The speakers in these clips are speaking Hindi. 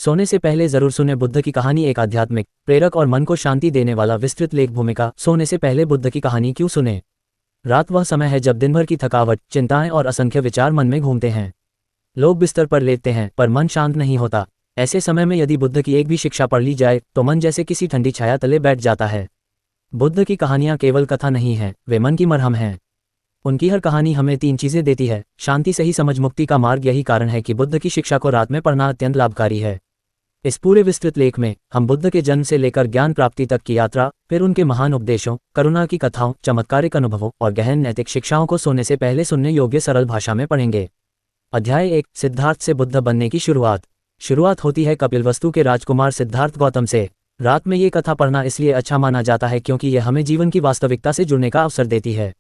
सोने से पहले जरूर सुने बुद्ध की कहानी। एक आध्यात्मिक, प्रेरक और मन को शांति देने वाला विस्तृत लेख। भूमिका। सोने से पहले बुद्ध की कहानी क्यों सुने? रात वह समय है जब दिन भर की थकावट, चिंताएं और असंख्य विचार मन में घूमते हैं। लोग बिस्तर पर लेटते हैं पर मन शांत नहीं होता। ऐसे समय में यदि बुद्ध की एक भी शिक्षा पढ़ ली जाए तो मन जैसे किसी ठंडी छाया तले बैठ जाता है। बुद्ध की कहानियां केवल कथा नहीं हैं, वे मन की मरहम हैं। उनकी हर कहानी हमें 3 चीजें देती है: शांति, सही समझ, मुक्ति का मार्ग। यही कारण है कि बुद्ध की शिक्षा को रात में पढ़ना अत्यंत लाभकारी है। इस पूरे विस्तृत लेख में हम बुद्ध के जन्म से लेकर ज्ञान प्राप्ति तक की यात्रा, फिर उनके महान उपदेशों, करुणा की कथाओं, चमत्कारिक अनुभवों और गहन नैतिक शिक्षाओं को सोने से पहले सुनने योग्य सरल भाषा में पढ़ेंगे। अध्याय 1। सिद्धार्थ से बुद्ध बनने की शुरुआत होती है कपिलवस्तु के राजकुमार सिद्धार्थ गौतम से। रात में ये कथा पढ़ना इसलिए अच्छा माना जाता है क्योंकि यह हमें जीवन की वास्तविकता से जुड़ने का अवसर देती है।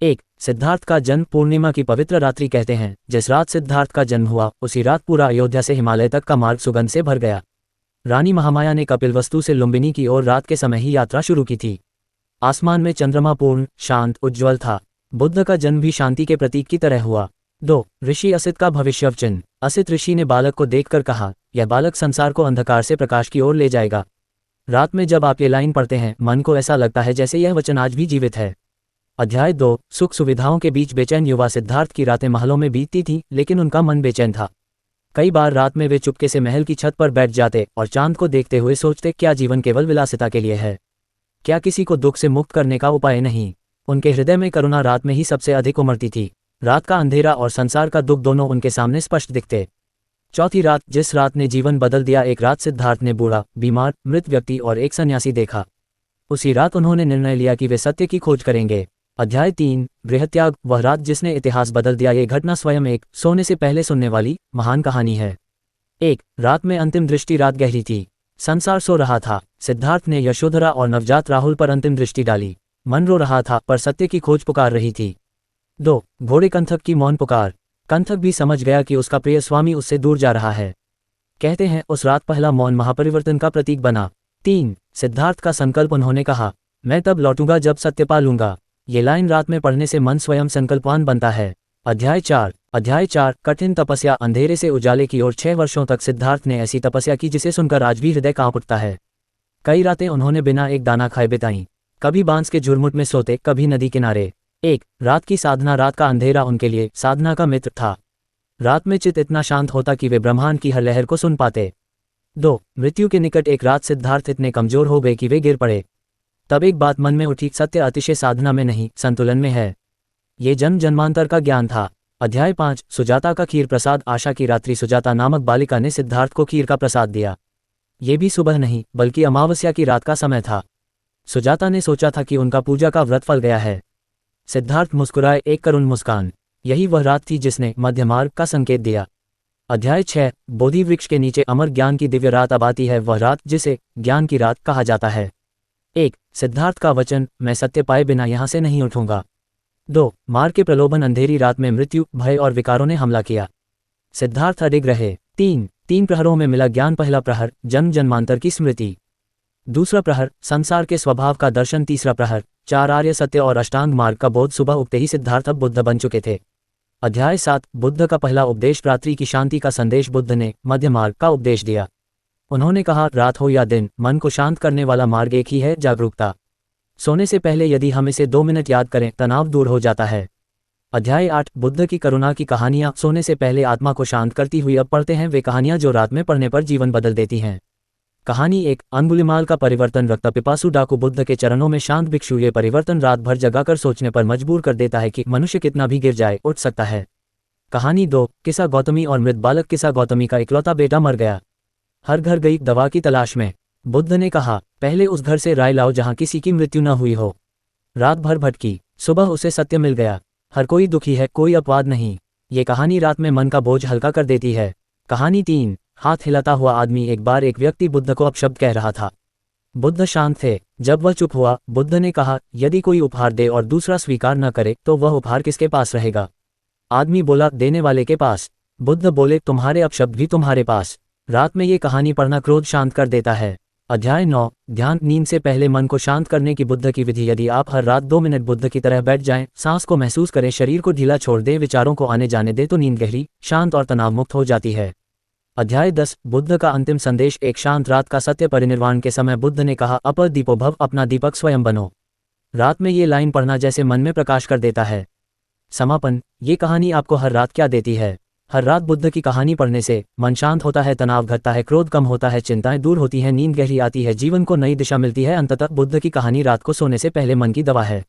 1। सिद्धार्थ का जन्म। पूर्णिमा की पवित्र रात्रि कहते हैं। जिस रात सिद्धार्थ का जन्म हुआ उसी रात पूरा अयोध्या से हिमालय तक का मार्ग सुगंध से भर गया। रानी महामाया ने कपिलवस्तु से लुम्बिनी की ओर रात के समय ही यात्रा शुरू की थी। आसमान में चंद्रमा पूर्ण, शांत, उज्ज्वल था। बुद्ध का जन्म भी शांति के प्रतीक की तरह हुआ। 2। ऋषि असित का भविष्यवचन। असित ऋषि ने बालक को देखकर कहा, यह बालक संसार को अंधकार से प्रकाश की ओर ले जाएगा। रात में जब आप ये लाइन पढ़ते हैं मन को ऐसा लगता है जैसे यह वचन आज भी जीवित है। अध्याय 2। सुख सुविधाओं के बीच बेचैन युवा। सिद्धार्थ की रातें महलों में बीतती थीं, लेकिन उनका मन बेचैन था। कई बार रात में वे चुपके से महल की छत पर बैठ जाते और चांद को देखते हुए सोचते, क्या जीवन केवल विलासिता के लिए है? क्या किसी को दुख से मुक्त करने का उपाय नहीं? उनके हृदय में करुणा रात में ही सबसे अधिक उमड़ती थी। रात का अंधेरा और संसार का दुख दोनों उनके सामने स्पष्ट दिखते। चौथी रात। जिस रात ने जीवन बदल दिया। एक रात सिद्धार्थ ने बूढ़ा, बीमार, मृत व्यक्ति और एक सन्यासी देखा। उसी रात उन्होंने निर्णय लिया कि वे सत्य की खोज करेंगे। अध्याय 3। गृहत्याग। वह रात जिसने इतिहास बदल दिया। ये घटना स्वयं एक सोने से पहले सुनने वाली महान कहानी है। 1। रात में अंतिम दृष्टि। रात गहरी थी, संसार सो रहा था। सिद्धार्थ ने यशोधरा और नवजात राहुल पर अंतिम दृष्टि डाली। मन रो रहा था पर सत्य की खोज पुकार रही थी। 2। घोड़े कंथक की मौन पुकार। कंथक भी समझ गया कि उसका प्रिय स्वामी उससे दूर जा रहा है। कहते हैं उस रात पहला मौन महापरिवर्तन का प्रतीक बना। 3। सिद्धार्थ का संकल्प। उन्होंने कहा, मैं तब लौटूंगा जब सत्य पालूंगा। ये लाइन रात में पढ़ने से मन स्वयं संकल्पवान बनता है। अध्याय 4। कठिन तपस्या। अंधेरे से उजाले की ओर 6 वर्षों तक सिद्धार्थ ने ऐसी तपस्या की जिसे सुनकर आज भी हृदय कांप उठता है। कई रातें उन्होंने बिना एक दाना खाए बिताईं। कभी बांस के झुरमुट में सोते, कभी नदी किनारे। 1। रात की साधना। रात का अंधेरा उनके लिए साधना का मित्र था। रात में चित्त इतना शांत होता कि वे ब्रह्मांड की हर लहर को सुन पाते। 2। मृत्यु के निकट। एक रात सिद्धार्थ इतने कमजोर हो गए कि वे गिर पड़े। तब एक बात मन में उठी, सत्य अतिशय साधना में नहीं, संतुलन में है। ये जन्म जन्मांतर का ज्ञान था। अध्याय 5। सुजाता का खीर प्रसाद। आशा की रात्रि। सुजाता नामक बालिका ने सिद्धार्थ को खीर का प्रसाद दिया। ये भी सुबह नहीं बल्कि अमावस्या की रात का समय था। सुजाता ने सोचा था कि उनका पूजा का व्रत फल गया है। सिद्धार्थ मुस्कुराए, एक करुण मुस्कान। यही वह रात थी जिसने मध्य मार्ग का संकेत दिया। अध्याय 6। बोधि वृक्ष के नीचे। अमर ज्ञान की दिव्य रात अब आती है, वह रात जिसे ज्ञान की रात कहा जाता है। 1। सिद्धार्थ का वचन, मैं सत्य पाए बिना यहां से नहीं उठूंगा। 2। मार्ग के प्रलोभन। अंधेरी रात में मृत्यु, भय और विकारों ने हमला किया। सिद्धार्थ अडिग रहे। 3 प्रहरों में मिला ज्ञान। पहला प्रहर, जन्म जन्मांतर की स्मृति। दूसरा प्रहर, संसार के स्वभाव का दर्शन। तीसरा प्रहर, 4 आर्य सत्य और अष्टांग मार्ग का बोध। सुबह उगते ही सिद्धार्थ अब बुद्ध बन चुके थे। अध्याय 7। बुद्ध का पहला उपदेश। रात्रि की शांति का संदेश। बुद्ध ने मध्य मार्ग का उपदेश दिया। उन्होंने कहा, रात हो या दिन, मन को शांत करने वाला मार्ग एक ही है, जागरूकता। सोने से पहले यदि हम इसे 2 मिनट याद करें, तनाव दूर हो जाता है। अध्याय 8। बुद्ध की करुणा की कहानियां। सोने से पहले आत्मा को शांत करती हुई अब पढ़ते हैं वे कहानियां जो रात में पढ़ने पर जीवन बदल देती हैं। कहानी 1। अंगुलिमाल का परिवर्तन। रक्त पिपासु डाकू बुद्ध के चरणों में शांत भिक्षु। ये परिवर्तन रात भर जगाकर सोचने पर मजबूर कर देता है कि मनुष्य कितना भी गिर जाए, उठ सकता है। कहानी 2। किस्सा गौतमी और मृत बालक। किस्सा गौतमी का इकलौता बेटा मर गया। हर घर गई दवा की तलाश में। बुद्ध ने कहा, पहले उस घर से राय लाओ जहां किसी की मृत्यु न हुई हो। रात भर भटकी, सुबह उसे सत्य मिल गया। हर कोई दुखी है, कोई अपवाद नहीं। ये कहानी रात में मन का बोझ हल्का कर देती है। कहानी 3। हाथ हिलाता हुआ आदमी। एक बार एक व्यक्ति बुद्ध को अपशब्द कह रहा था। बुद्ध शांत थे। जब वह चुप हुआ, बुद्ध ने कहा, यदि कोई उपहार दे और दूसरा स्वीकार न करे तो वह उपहार किसके पास रहेगा? आदमी बोला, देने वाले के पास। बुद्ध बोले, तुम्हारे अपशब्द भी तुम्हारे पास। रात में ये कहानी पढ़ना क्रोध शांत कर देता है। अध्याय 9। ध्यान। नींद से पहले मन को शांत करने की बुद्ध की विधि। यदि आप हर रात 2 मिनट बुद्ध की तरह बैठ जाएं, सांस को महसूस करें, शरीर को ढीला छोड़ दें, विचारों को आने जाने दें, तो नींद गहरी, शांत और तनाव मुक्त हो जाती है। अध्याय 10 बुद्ध का अंतिम संदेश। एक शांत रात का सत्य परिनिर्वाण के समय बुद्ध ने कहा, अपर दीपो भव, अपना दीपक स्वयं बनो। रात में ये लाइन पढ़ना जैसे मन में प्रकाश कर देता है। समापन। ये कहानी आपको हर रात क्या देती है? हर रात बुद्ध की कहानी पढ़ने से मन शांत होता है, तनाव घटता है, क्रोध कम होता है, चिंताएं दूर होती हैं, नींद गहरी आती है, जीवन को नई दिशा मिलती है। अंततः बुद्ध की कहानी रात को सोने से पहले मन की दवा है।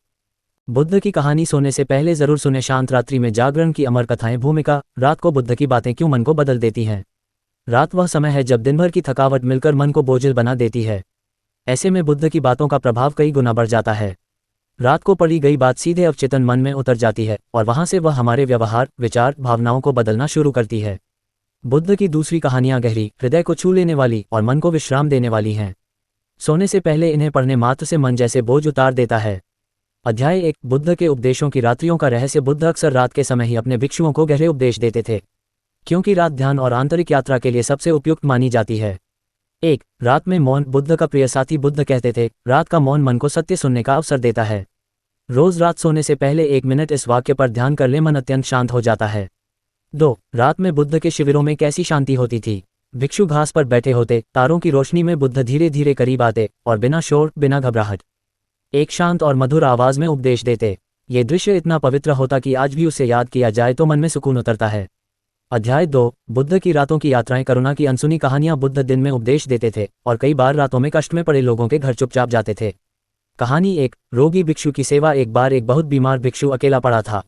बुद्ध की कहानी सोने से पहले जरूर सुने। शांत रात्रि में जागरण की अमर कथाएं। भूमिका। रात को बुद्ध की बातें क्यों मन को बदल देती हैं? रात वह समय है जब दिन भर की थकावट मिलकर मन को बोझिल बना देती है। ऐसे में बुद्ध की बातों का प्रभाव कई गुना बढ़ जाता है। रात को पढ़ी गई बात सीधे अवचेतन मन में उतर जाती है और वहां से वह हमारे व्यवहार, विचार, भावनाओं को बदलना शुरू करती है। बुद्ध की दूसरी कहानियां गहरी, हृदय को छू लेने वाली और मन को विश्राम देने वाली हैं। सोने से पहले इन्हें पढ़ने मात्र से मन जैसे बोझ उतार देता है। अध्याय 1 बुद्ध के उपदेशों की रात्रियों का रहस्य। बुद्ध अक्सर रात के समय ही अपने भिक्षुओं को गहरे उपदेश देते थे, क्योंकि रात ध्यान और आंतरिक यात्रा के लिए सबसे उपयुक्त मानी जाती है। 1 रात में मौन। बुद्ध का प्रिय साथी। बुद्ध कहते थे, रात का मौन मन को सत्य सुनने का अवसर देता है। रोज रात सोने से पहले 1 मिनट इस वाक्य पर ध्यान कर ले, मन अत्यंत शांत हो जाता है। 2 रात में बुद्ध के शिविरों में कैसी शांति होती थी। भिक्षु घास पर बैठे होते, तारों की रोशनी में बुद्ध धीरे धीरे करीब आते और बिना शोर, बिना घबराहट, एक शांत और मधुर आवाज में उपदेश देते। ये दृश्य इतना पवित्र होता कि आज भी उसे याद किया जाए तो मन में सुकून उतरता है। अध्याय 2 बुद्ध की रातों की यात्राएं। करुणा की अनसुनी कहानियां। बुद्ध दिन में उपदेश देते थे और कई बार रातों में कष्ट में पड़े लोगों के घर चुपचाप जाते थे। कहानी 1 रोगी भिक्षु की सेवा। एक बार एक बहुत बीमार भिक्षु अकेला पड़ा था।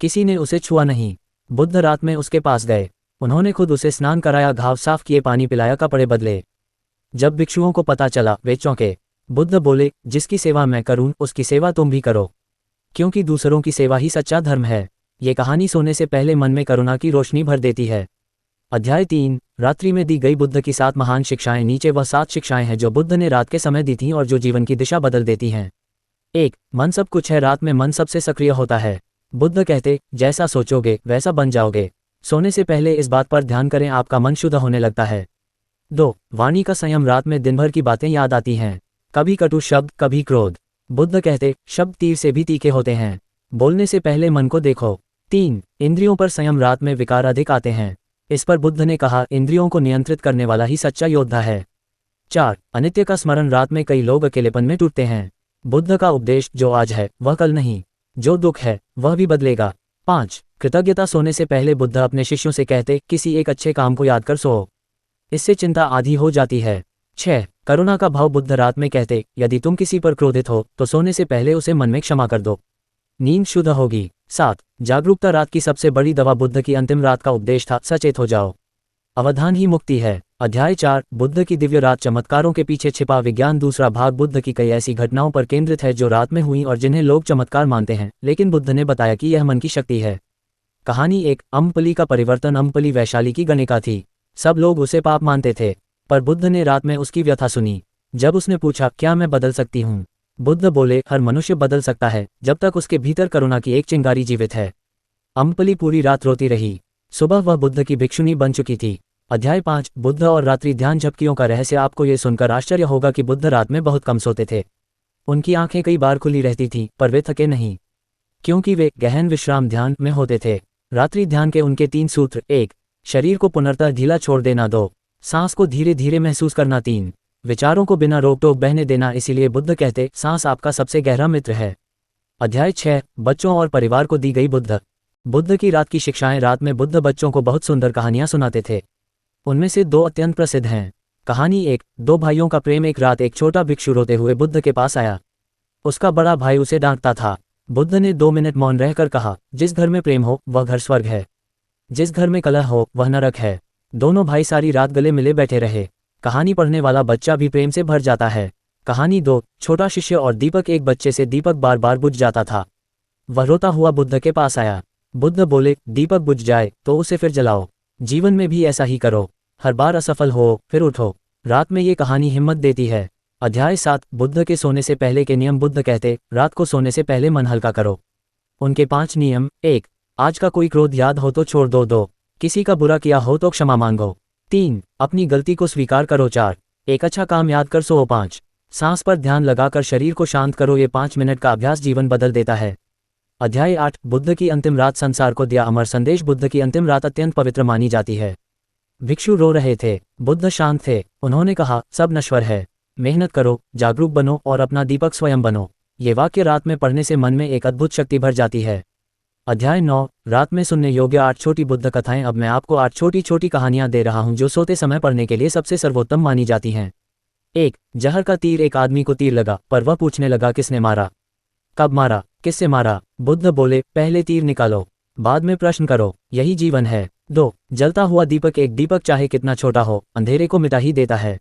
किसी ने उसे छुआ नहीं। बुद्ध रात में उसके पास गए। उन्होंने खुद उसे स्नान कराया, घाव साफ किए, पानी पिलाया, कपड़े बदले। जब भिक्षुओं को पता चला वे चौंके। बुद्ध बोले, जिसकी सेवा मैं करूं उसकी सेवा तुम भी करो, क्योंकि दूसरों की सेवा ही सच्चा धर्म है। ये कहानी सोने से पहले मन में करुणा की रोशनी भर देती है। अध्याय 3 रात्रि में दी गई बुद्ध की 7 महान शिक्षाएं। नीचे वह 7 शिक्षाएं हैं जो बुद्ध ने रात के समय दी थीं और जो जीवन की दिशा बदल देती हैं। 1 मन सब कुछ है। रात में मन सबसे सक्रिय होता है। बुद्ध कहते, जैसा सोचोगे वैसा बन जाओगे। सोने से पहले इस बात पर ध्यान करें, आपका मन शुद्ध होने लगता है। 2 वाणी का संयम। रात में दिन भर की बातें याद आती हैं, कभी कटु शब्द, कभी क्रोध। बुद्ध कहते, शब्द तीर से भी तीखे होते हैं, बोलने से पहले मन को देखो। 3 इंद्रियों पर संयम। रात में विकार अधिक आते हैं। इस पर बुद्ध ने कहा, इंद्रियों को नियंत्रित करने वाला ही सच्चा योद्धा है। 4 अनित्य का स्मरण। रात में कई लोग अकेलेपन में टूटते हैं। बुद्ध का उपदेश, जो आज है वह कल नहीं, जो दुख है वह भी बदलेगा। 5 कृतज्ञता। सोने से पहले बुद्ध अपने शिष्यों से कहते, किसी एक अच्छे काम को याद कर सो, इससे चिंता आधी हो जाती है। 6 करुणा का भाव। बुद्ध रात में कहते, यदि तुम किसी पर क्रोधित हो तो सोने से पहले उसे मन में क्षमा कर दो, नींद शुद्ध होगी। 7 जागरूकता। रात की सबसे बड़ी दवा। बुद्ध की अंतिम रात का उपदेश था, सचेत हो जाओ, अवधान ही मुक्ति है। अध्याय 4 बुद्ध की दिव्य रात। चमत्कारों के पीछे छिपा विज्ञान। दूसरा भाग बुद्ध की कई ऐसी घटनाओं पर केंद्रित है जो रात में हुई और जिन्हें लोग चमत्कार मानते हैं, लेकिन बुद्ध ने बताया कि यह मन की शक्ति है। कहानी 1 अम्बपली का परिवर्तन। अम्बपली वैशाली की गणिका थी। सब लोग उसे पाप मानते थे, पर बुद्ध ने रात में उसकी व्यथा सुनी। जब उसने पूछा, क्या मैं बदल सकती हूँ? बुद्ध बोले, हर मनुष्य बदल सकता है जब तक उसके भीतर करुणा की एक चिंगारी जीवित है। अम्बपली पूरी रात रोती रही। सुबह वह बुद्ध की भिक्षुनी बन चुकी थी। अध्याय 5 बुद्ध और रात्रि ध्यान झपकियों का रहस्य। आपको ये सुनकर आश्चर्य होगा कि बुद्ध रात में बहुत कम सोते थे। उनकी आंखें कई बार खुली रहती थीं, पर वे थके नहीं, क्योंकि वे गहन विश्राम ध्यान में होते थे। रात्रि ध्यान के उनके 3 सूत्र। 1 शरीर को पुनर्तः ढीला छोड़ देना। 2 सांस को धीरे धीरे महसूस करना। 3 विचारों को बिना रोक टोक बहने देना। इसीलिए बुद्ध कहते, सांस आपका सबसे गहरा मित्र है। अध्याय 6 बच्चों और परिवार को दी गई बुद्ध की रात की शिक्षाएं। रात में बुद्ध बच्चों को बहुत सुंदर कहानियां सुनाते थे। उनमें से 2 अत्यंत प्रसिद्ध हैं। कहानी 1 2 भाइयों का प्रेम। एक रात एक छोटा भिक्षु रोते हुए बुद्ध के पास आया। उसका बड़ा भाई उसे डांटता था। बुद्ध ने 2 मिनट मौन रहकर कहा, जिस घर में प्रेम हो वह घर स्वर्ग है, जिस घर में कलह हो वह नरक है। दोनों भाई सारी रात गले मिले बैठे रहे। कहानी पढ़ने वाला बच्चा भी प्रेम से भर जाता है। कहानी 2 छोटा शिष्य और दीपक। एक बच्चे से दीपक बार बार बुझ जाता था। वह रोता हुआ बुद्ध के पास आया। बुद्ध बोले, दीपक बुझ जाए तो उसे फिर जलाओ, जीवन में भी ऐसा ही करो, हर बार असफल हो फिर उठो। रात में ये कहानी हिम्मत देती है। अध्याय 7 बुद्ध के सोने से पहले के नियम। बुद्ध कहते, रात को सोने से पहले मन हल्का करो। उनके 5 नियम। 1 आज का कोई क्रोध याद हो तो छोड़ दो। 2 किसी का बुरा किया हो तो क्षमा मांगो। 3 अपनी गलती को स्वीकार करो। 4 एक अच्छा काम याद कर सो। 5 सांस पर ध्यान लगाकर शरीर को शांत करो। ये 5 मिनट का अभ्यास जीवन बदल देता है। अध्याय 8 बुद्ध की अंतिम रात। संसार को दिया अमर संदेश। बुद्ध की अंतिम रात अत्यंत पवित्र मानी जाती है। भिक्षु रो रहे थे। बुद्ध शांत थे। उन्होंने कहा, सब नश्वर है। मेहनत करो, जागरूक बनो और अपना दीपक स्वयं बनो। ये वाक्य रात में पढ़ने से मन में एक अद्भुत शक्ति भर जाती है। अध्याय 9, रात में सुनने योग्य 8 छोटी बुद्ध कथाएं। अब मैं आपको 8 छोटी छोटी कहानियां दे रहा हूं जो सोते समय पढ़ने के लिए सबसे सर्वोत्तम मानी जाती हैं। 1, जहर का तीर। एक आदमी को तीर लगा, पर वह पूछने लगा, किसने मारा? कब मारा? किससे मारा? बुद्ध बोले, पहले तीर निकालो, बाद में प्रश्न करो, यही जीवन है। 2, जलता हुआ दीपक। एक दीपक चाहे कितना छोटा हो, अंधेरे को मिटा ही देता है।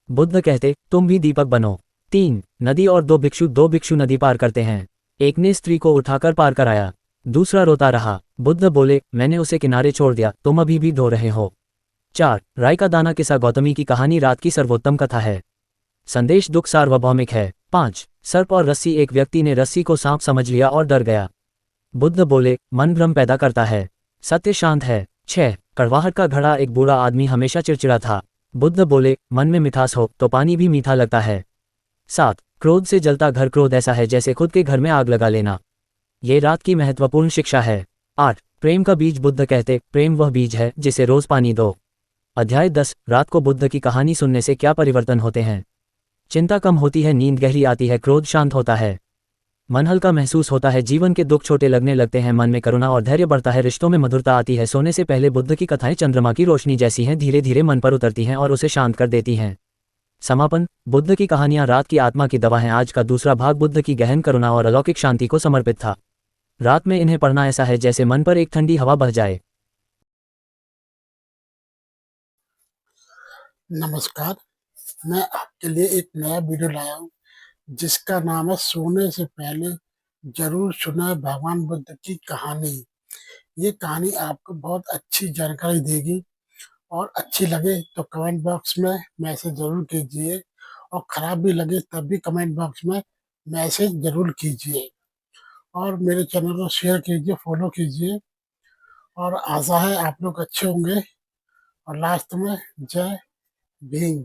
बुद्ध कहते, तुम भी दीपक बनो। 3, नदी और 2 भिक्षु। 2 भिक्षु नदी पार करते हैं। एक ने स्त्री को उठाकर पार कराया, दूसरा रोता रहा। बुद्ध बोले, मैंने उसे किनारे छोड़ दिया, तुम अभी भी रो रहे हो। 4, राय का दाना। किस्सा। गौतमी की कहानी रात की सर्वोत्तम कथा है। संदेश दुख सार्वभौमिक है। 5, सर्प और रस्सी। एक व्यक्ति ने रस्सी को सांप समझ लिया और डर गया। बुद्ध बोले, मन भ्रम पैदा करता है, सत्य शांत है। 6, कड़वाहट का घड़ा। एक बूढ़ा आदमी हमेशा चिड़चिड़ा था। बुद्ध बोले, मन में मिठास हो तो पानी भी मीठा लगता है। 7, क्रोध से जलता घर। क्रोध ऐसा है जैसे खुद के घर में आग लगा लेना। ये रात की महत्वपूर्ण शिक्षा है। 8, प्रेम का बीज। बुद्ध कहते, प्रेम वह बीज है जिसे रोज पानी दो। अध्याय 10, रात को बुद्ध की कहानी सुनने से क्या परिवर्तन होते हैं। चिंता कम होती है, नींद गहरी आती है, क्रोध शांत होता है, मन हल्का महसूस होता है, जीवन के दुख छोटे लगने लगते हैं, मन में करुणा और धैर्य बढ़ता है, रिश्तों में मधुरता आती है। सोने से पहले बुद्ध की कथाएं चंद्रमा की रोशनी जैसी हैं, धीरे धीरे मन पर उतरती हैं और उसे शांत कर देती हैं। समापन। बुद्ध की कहानियां रात की आत्मा की दवा हैं। आज का दूसरा भाग बुद्ध की गहन करुणा और अलौकिक शांति को समर्पित था। रात में इन्हें पढ़ना ऐसा है जैसे मन पर एक ठंडी हवा बह जाए। नमस्कार। मैं आपके लिए एक नया वीडियो लाया हूँ जिसका नाम है सोने से पहले जरूर सुना भगवान बुद्ध की कहानी। ये कहानी आपको बहुत अच्छी जानकारी देगी और अच्छी लगे तो कमेंट बॉक्स में मैसेज जरूर कीजिए और खराब भी लगे तब भी कमेंट बॉक्स में मैसेज जरूर कीजिए और मेरे चैनल को शेयर कीजिए, फॉलो कीजिए और आशा है आप लोग अच्छे होंगे। और लास्ट में जय भीम।